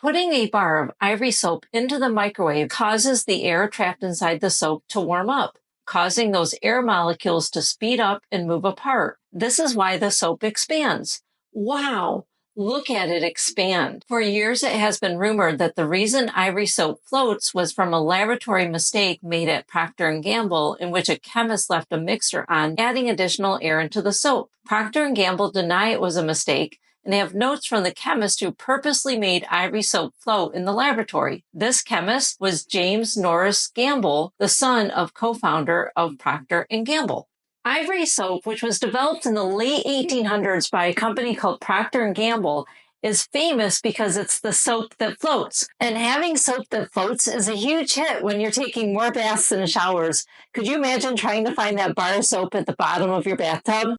Putting a bar of Ivory soap into the microwave causes the air trapped inside the soap to warm up, causing those air molecules to speed up and move apart. This is why the soap expands. Wow! Look at it expand. For years, it has been rumored that the reason Ivory soap floats was from a laboratory mistake made at Procter & Gamble, in which a chemist left a mixture on, adding additional air into the soap. Procter & Gamble deny it was a mistake, and they have notes from the chemist who purposely made Ivory soap float in the laboratory. This chemist was James Norris Gamble, the son of co-founder of Procter & Gamble. Ivory soap, which was developed in the late 1800s by a company called Procter & Gamble, is famous because it's the soap that floats. And having soap that floats is a huge hit when you're taking more baths than showers. Could you imagine trying to find that bar of soap at the bottom of your bathtub?